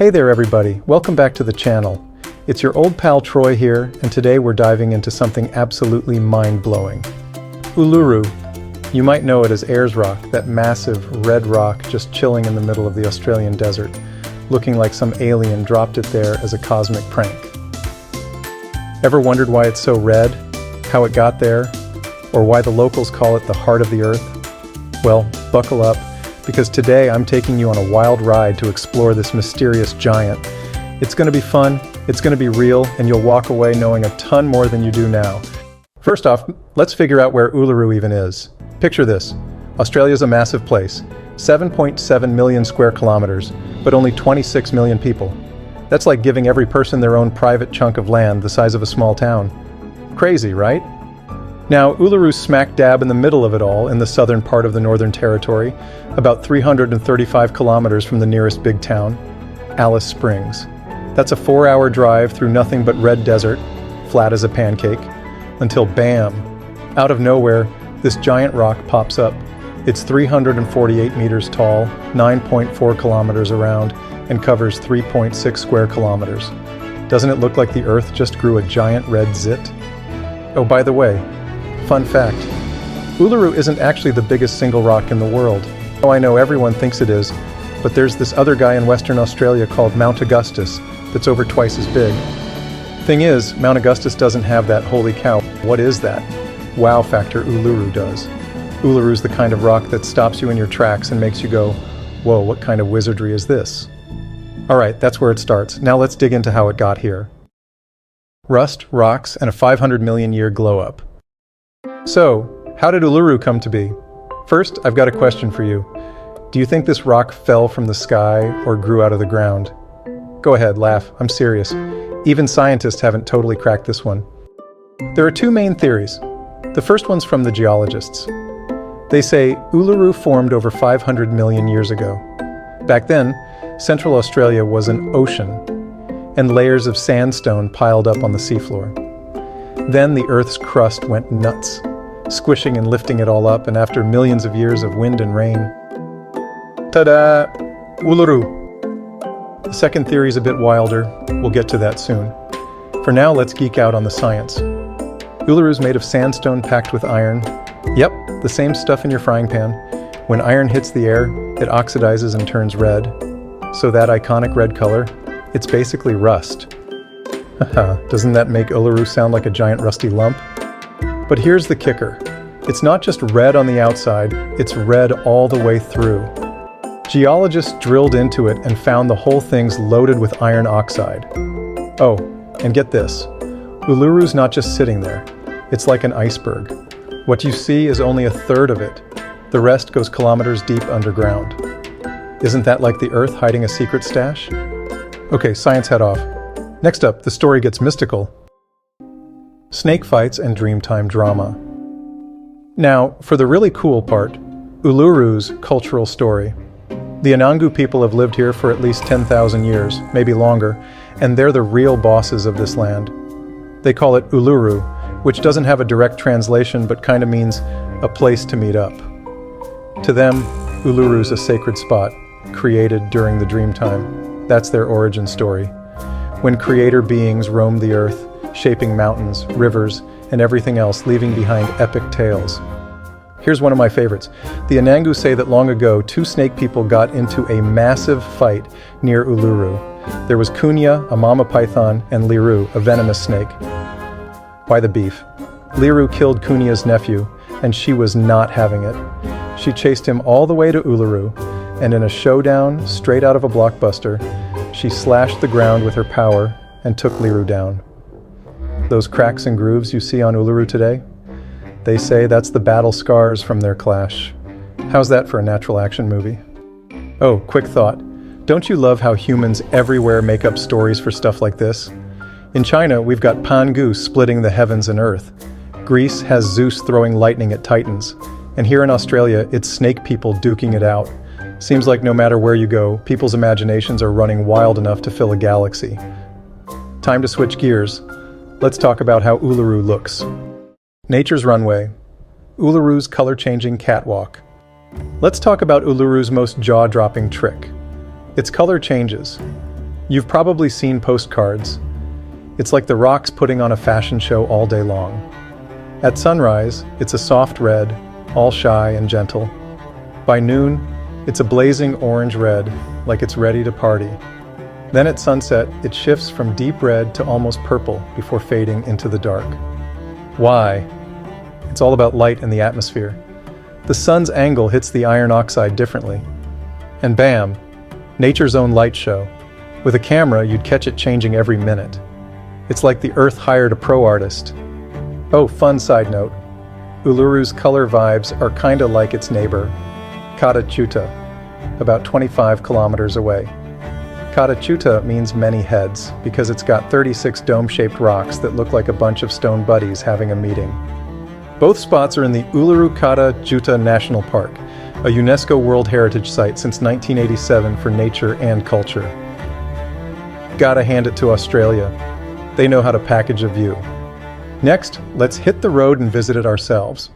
Hey there everybody, welcome back to the channel. It's your old pal Troy here, and today we're diving into something absolutely mind-blowing. Uluru. You might know it as Ayers Rock, that massive red rock just chilling in the middle of the Australian desert, looking like some alien dropped it there as a cosmic prank. Ever wondered why it's so red, how it got there, or why the locals call it the heart of the earth? Well, buckle up, because today I'm taking you on a wild ride to explore this mysterious giant. It's going to be fun, it's going to be real, and you'll walk away knowing a ton more than you do now. First off, let's figure out where Uluru even is. Picture this. Australia's a massive place, 7.7 million square kilometers, but only 26 million people. That's like giving every person their own private chunk of land the size of a small town. Crazy, right? Now, Uluru's smack dab in the middle of it all, in the southern part of the Northern Territory, about 335 kilometers from the nearest big town, Alice Springs. That's a 4-hour drive through nothing but red desert, flat as a pancake, until bam! Out of nowhere, this giant rock pops up. It's 348 meters tall, 9.4 kilometers around, and covers 3.6 square kilometers. Doesn't it look like the Earth just grew a giant red zit? Oh, by the way, fun fact, Uluru isn't actually the biggest single rock in the world. Oh, I know everyone thinks it is, but there's this other guy in Western Australia called Mount Augustus that's over twice as big. Thing is, Mount Augustus doesn't have that holy cow, what is that? Wow factor Uluru does. Uluru's the kind of rock that stops you in your tracks and makes you go, whoa, what kind of wizardry is this? Alright, that's where it starts. Now let's dig into how it got here. Rust, rocks, and a 500 million year glow up. So, how did Uluru come to be? First, I've got a question for you. Do you think this rock fell from the sky or grew out of the ground? Go ahead, laugh. I'm serious. Even scientists haven't totally cracked this one. There are two main theories. The first one's from the geologists. They say Uluru formed over 500 million years ago. Back then, Central Australia was an ocean, and layers of sandstone piled up on the seafloor. Then the Earth's crust went nuts, squishing and lifting it all up, and after millions of years of wind and rain, ta-da! Uluru! The second theory is a bit wilder. We'll get to that soon. For now, let's geek out on the science. Uluru's made of sandstone packed with iron. Yep, the same stuff in your frying pan. When iron hits the air, it oxidizes and turns red. So that iconic red color, it's basically rust. Haha, doesn't that make Uluru sound like a giant rusty lump? But here's the kicker. It's not just red on the outside, it's red all the way through. Geologists drilled into it and found the whole thing's loaded with iron oxide. Oh, and get this. Uluru's not just sitting there. It's like an iceberg. What you see is only a third of it. The rest goes kilometers deep underground. Isn't that like the Earth hiding a secret stash? Okay, science head off. Next up, the story gets mystical. Snake fights and Dreamtime drama. Now, for the really cool part, Uluru's cultural story. The Anangu people have lived here for at least 10,000 years, maybe longer, and they're the real bosses of this land. They call it Uluru, which doesn't have a direct translation but kind of means a place to meet up. To them, Uluru's a sacred spot, created during the Dreamtime. That's their origin story. When creator beings roamed the earth, shaping mountains, rivers, and everything else, leaving behind epic tales. Here's one of my favorites. The Anangu say that long ago, two snake people got into a massive fight near Uluru. There was Kunya, a mama python, and Liru, a venomous snake. Why the beef? Liru killed Kunya's nephew, and she was not having it. She chased him all the way to Uluru, and in a showdown straight out of a blockbuster, she slashed the ground with her power and took Liru down. Those cracks and grooves you see on Uluru today? They say that's the battle scars from their clash. How's that for a natural action movie? Oh, quick thought. Don't you love how humans everywhere make up stories for stuff like this? In China, we've got Pangu splitting the heavens and earth. Greece has Zeus throwing lightning at titans. And here in Australia, it's snake people duking it out. Seems like no matter where you go, people's imaginations are running wild enough to fill a galaxy. Time to switch gears. Let's talk about how Uluru looks. Nature's runway. Uluru's color-changing catwalk. Let's talk about Uluru's most jaw-dropping trick. Its color changes. You've probably seen postcards. It's like the rocks putting on a fashion show all day long. At sunrise, it's a soft red, all shy and gentle. By noon, it's a blazing orange red, like it's ready to party. Then at sunset, it shifts from deep red to almost purple before fading into the dark. Why? It's all about light in the atmosphere. The sun's angle hits the iron oxide differently. And bam, nature's own light show. With a camera, you'd catch it changing every minute. It's like the Earth hired a pro artist. Oh, fun side note. Uluru's color vibes are kinda like its neighbor, Kata Chuta, about 25 kilometers away. Kata Chuta means many heads because it's got 36 dome-shaped rocks that look like a bunch of stone buddies having a meeting. Both spots are in the Uluru Kata Chuta National Park, a UNESCO World Heritage Site since 1987 for nature and culture. Gotta hand it to Australia. They know how to package a view. Next, let's hit the road and visit it ourselves.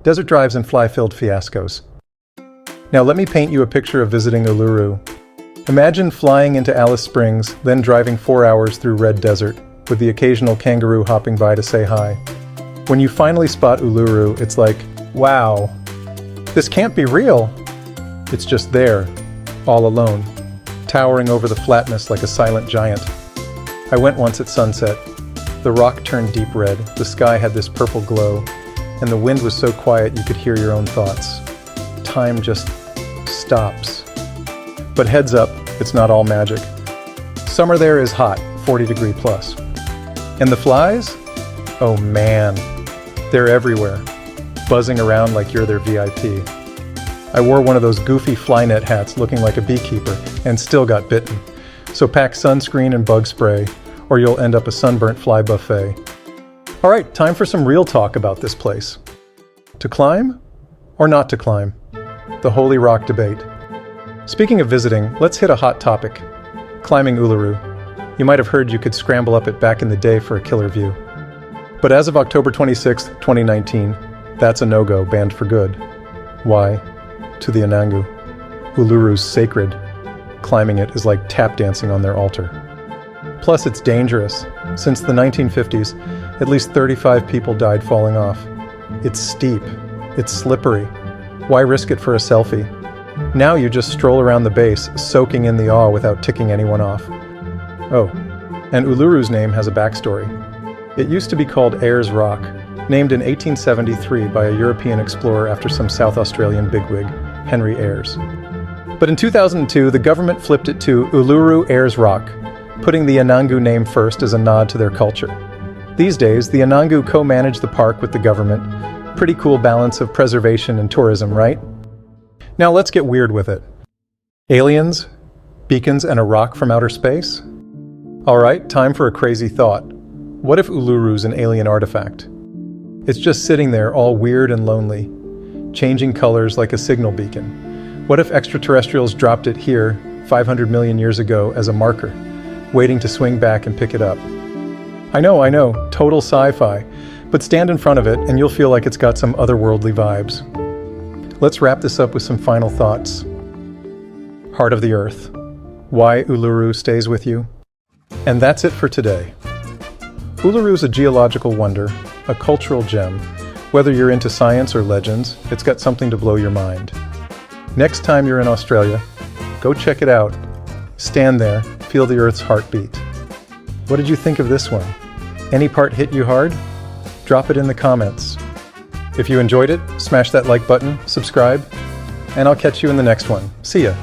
Desert drives and fly-filled fiascos. Now let me paint you a picture of visiting Uluru. Imagine flying into Alice Springs, then driving 4 hours through Red Desert, with the occasional kangaroo hopping by to say hi. When you finally spot Uluru, it's like, wow, this can't be real. It's just there, all alone, towering over the flatness like a silent giant. I went once at sunset. The rock turned deep red, the sky had this purple glow, and the wind was so quiet you could hear your own thoughts. Time just stops. But heads up, it's not all magic. Summer there is hot, 40-degree plus. And the flies? Oh man, they're everywhere, buzzing around like you're their VIP. I wore one of those goofy flynet hats looking like a beekeeper and still got bitten. So pack sunscreen and bug spray, or you'll end up a sunburnt fly buffet. All right, time for some real talk about this place. To climb or not to climb? The Holy Rock debate. Speaking of visiting, let's hit a hot topic. Climbing Uluru. You might have heard you could scramble up it back in the day for a killer view. But as of October 26, 2019, that's a no-go, banned for good. Why? To the Anangu. Uluru's sacred. Climbing it is like tap dancing on their altar. Plus, it's dangerous. Since the 1950s, at least 35 people died falling off. It's steep. It's slippery. Why risk it for a selfie? Now you just stroll around the base, soaking in the awe without ticking anyone off. Oh, and Uluru's name has a backstory. It used to be called Ayers Rock, named in 1873 by a European explorer after some South Australian bigwig, Henry Ayers. But in 2002, the government flipped it to Uluru Ayers Rock, putting the Anangu name first as a nod to their culture. These days, the Anangu co-manage the park with the government. Pretty cool balance of preservation and tourism, right? Now let's get weird with it. Aliens, beacons, and a rock from outer space? All right, time for a crazy thought. What if Uluru's an alien artifact? It's just sitting there all weird and lonely, changing colors like a signal beacon. What if extraterrestrials dropped it here 500 million years ago as a marker, waiting to swing back and pick it up? I know, total sci-fi, but stand in front of it and you'll feel like it's got some otherworldly vibes. Let's wrap this up with some final thoughts. Heart of the Earth. Why Uluru stays with you. And that's it for today. Uluru is a geological wonder, a cultural gem. Whether you're into science or legends, it's got something to blow your mind. Next time you're in Australia, go check it out. Stand there, feel the Earth's heartbeat. What did you think of this one? Any part hit you hard? Drop it in the comments. If you enjoyed it, smash that like button, subscribe, and I'll catch you in the next one. See ya!